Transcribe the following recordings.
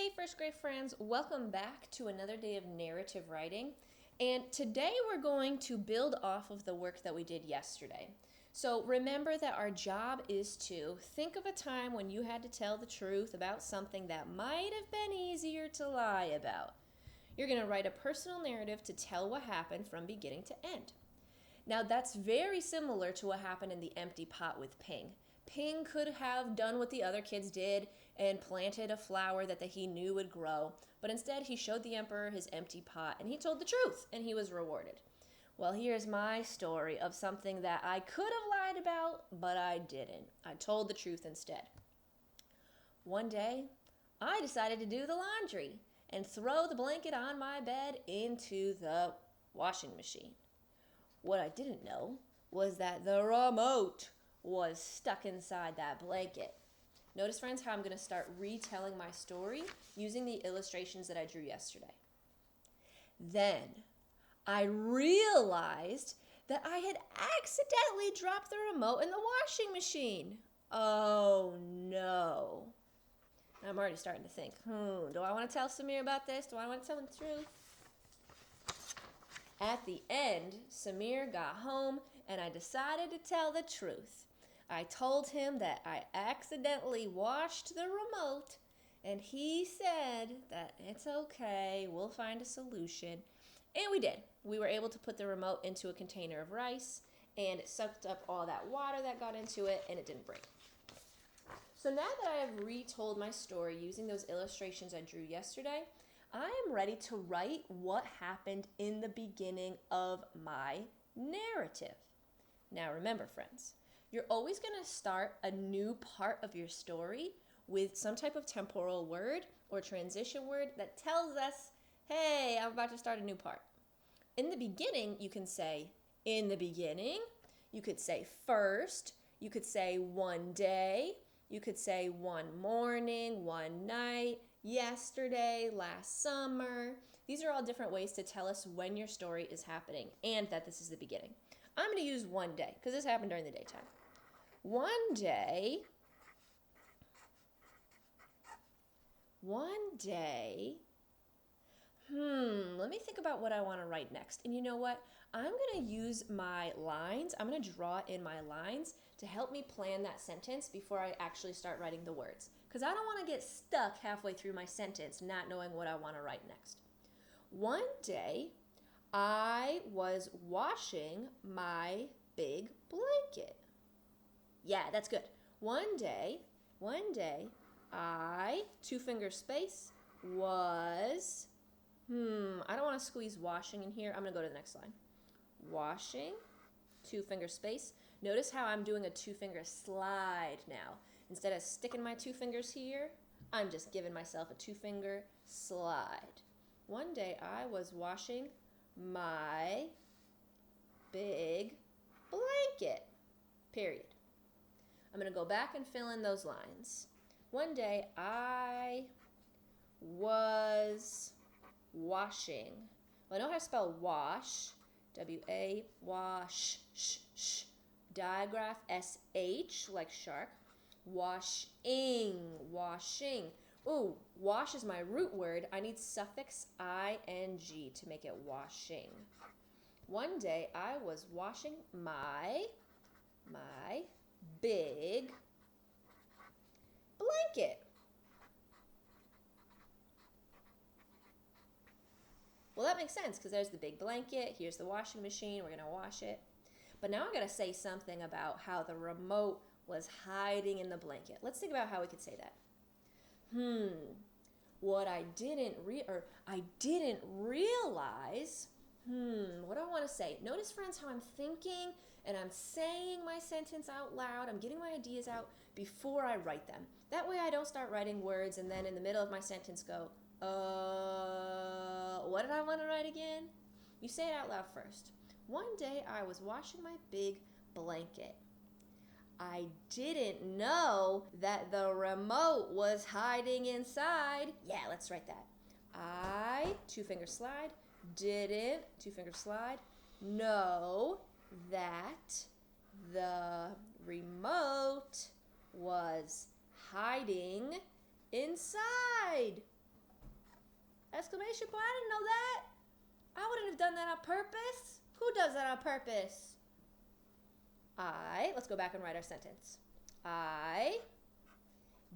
Hey first grade friends, welcome back to another day of narrative writing. And today we're going to build off of the work that we did yesterday. So remember that our job is to think of a time when you had to tell the truth about something that might have been easier to lie about. You're going to write a personal narrative to tell what happened from beginning to end. Now that's very similar to what happened in the empty pot with Ping. Ping could have done what the other kids did and planted a flower that he knew would grow, but instead he showed the emperor his empty pot and he told the truth and he was rewarded. Well, here's my story of something that I could have lied about, but I didn't. I told the truth instead. One day, I decided to do the laundry and throw the blanket on my bed into the washing machine. What I didn't know was that the remote was stuck inside that blanket. Notice, friends, how I'm going to start retelling my story using the illustrations that I drew yesterday. Then I realized that I had accidentally dropped the remote in the washing machine. Oh no. I'm already starting to think, do I want to tell Samir about this? Do I want to tell him the truth? At the end, Samir got home and I decided to tell the truth. I told him that I accidentally washed the remote and he said that it's okay, we'll find a solution. And we did. We were able to put the remote into a container of rice and it sucked up all that water that got into it and it didn't break. So now that I have retold my story using those illustrations I drew yesterday, I am ready to write what happened in the beginning of my narrative. Now remember, friends, you're always going to start a new part of your story with some type of temporal word or transition word that tells us, hey, I'm about to start a new part. In the beginning, you can say, in the beginning. You could say first. You could say one day. You could say one morning, one night, yesterday, last summer. These are all different ways to tell us when your story is happening and that this is the beginning. I'm going to use one day because this happened during the daytime. One day, let me think about what I want to write next. And you know what? I'm going to use my lines. I'm going to draw in my lines to help me plan that sentence before I actually start writing the words. Because I don't want to get stuck halfway through my sentence not knowing what I want to write next. One day, I was washing my big blanket. Yeah, that's good. One day, I, two finger space, was, I don't want to squeeze washing in here. I'm going to go to the next line. Washing, two finger space. Notice how I'm doing a two finger slide now. Instead of sticking my two fingers here, I'm just giving myself a two finger slide. One day I was washing my big blanket, period. I'm going to go back and fill in those lines. One day I was washing. Well, I know how to spell wash. W-A, wash, digraph, S-H, like shark. Washing. Ooh, wash is my root word. I need suffix ing to make it washing. One day I was washing my big blanket. Well, that makes sense because there's the big blanket. Here's the washing machine. We're going to wash it. But now I'm going to say something about how the remote was hiding in the blanket. Let's think about how we could say that. What I didn't realize, what do I want to say? Notice, friends, how I'm thinking and I'm saying my sentence out loud. I'm getting my ideas out before I write them. That way I don't start writing words and then in the middle of my sentence go, what did I want to write again? You say it out loud first. One day I was washing my big blanket. I didn't know that the remote was hiding inside. Yeah, let's write that. I, two finger slide, didn't, two finger slide, know that the remote was hiding inside. Exclamation point, I didn't know that. I wouldn't have done that on purpose. Who does that on purpose? Let's go back and write our sentence. I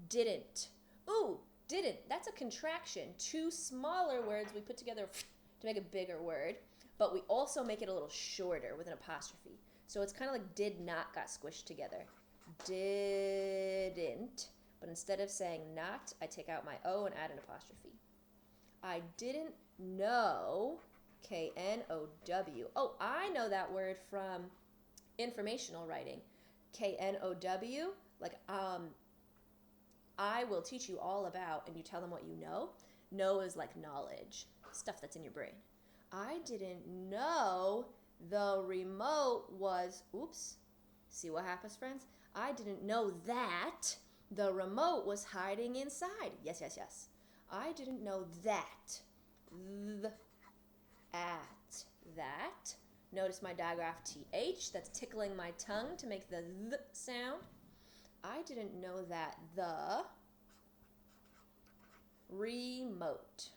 didn't. Ooh, didn't. That's a contraction. Two smaller words we put together to make a bigger word, but we also make it a little shorter with an apostrophe. So it's kind of like did not got squished together. Didn't. But instead of saying not, I take out my O and add an apostrophe. I didn't know, K-N-O-W. Oh, I know that word from informational writing. K-N-O-W, like I will teach you all about, and you tell them what you know. Know is like knowledge, stuff that's in your brain. I didn't know the remote was, oops, see what happens, friends? I didn't know that the remote was hiding inside. Yes, yes, yes. I didn't know that. At that. Notice my digraph TH, that's tickling my tongue to make the th sound. I didn't know that the remote.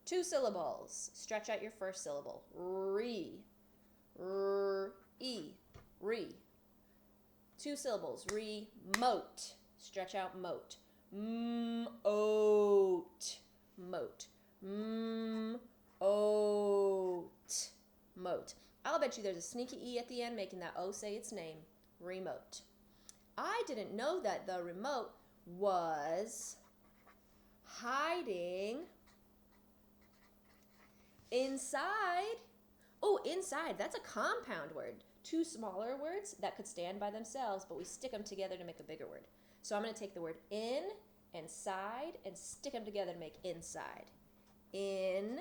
Two syllables. Stretch out your first syllable. Re. Two syllables. Remote. Stretch out moat. Moat. Moat. I'll bet you there's a sneaky E at the end making that O say its name. Remote. I didn't know that the remote was hiding inside. Oh, inside. That's a compound word. Two smaller words that could stand by themselves, but we stick them together to make a bigger word. So I'm going to take the word in and side and stick them together to make inside. Inside.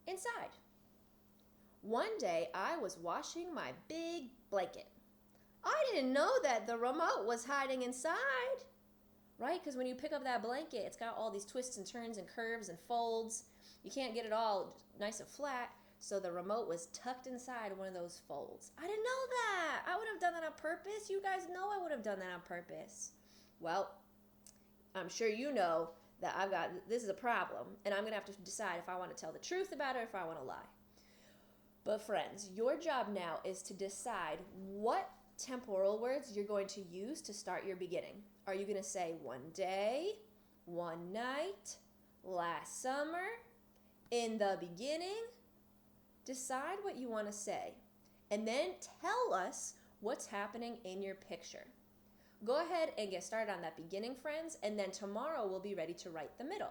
Inside. One day I was washing my big blanket. I didn't know that the remote was hiding inside. Right? Because when you pick up that blanket, it's got all these twists and turns and curves and folds. You can't get it all nice and flat. So the remote was tucked inside one of those folds. I didn't know that. I would have done that on purpose. You guys know I would have done that on purpose. Well, I'm sure you know that this is a problem, and I'm going to have to decide if I want to tell the truth about it or if I want to lie. But friends, your job now is to decide what temporal words you're going to use to start your beginning. Are you going to say one day, one night, last summer, in the beginning? Decide what you want to say, and then tell us what's happening in your picture. Go ahead and get started on that beginning, friends, and then tomorrow we'll be ready to write the middle.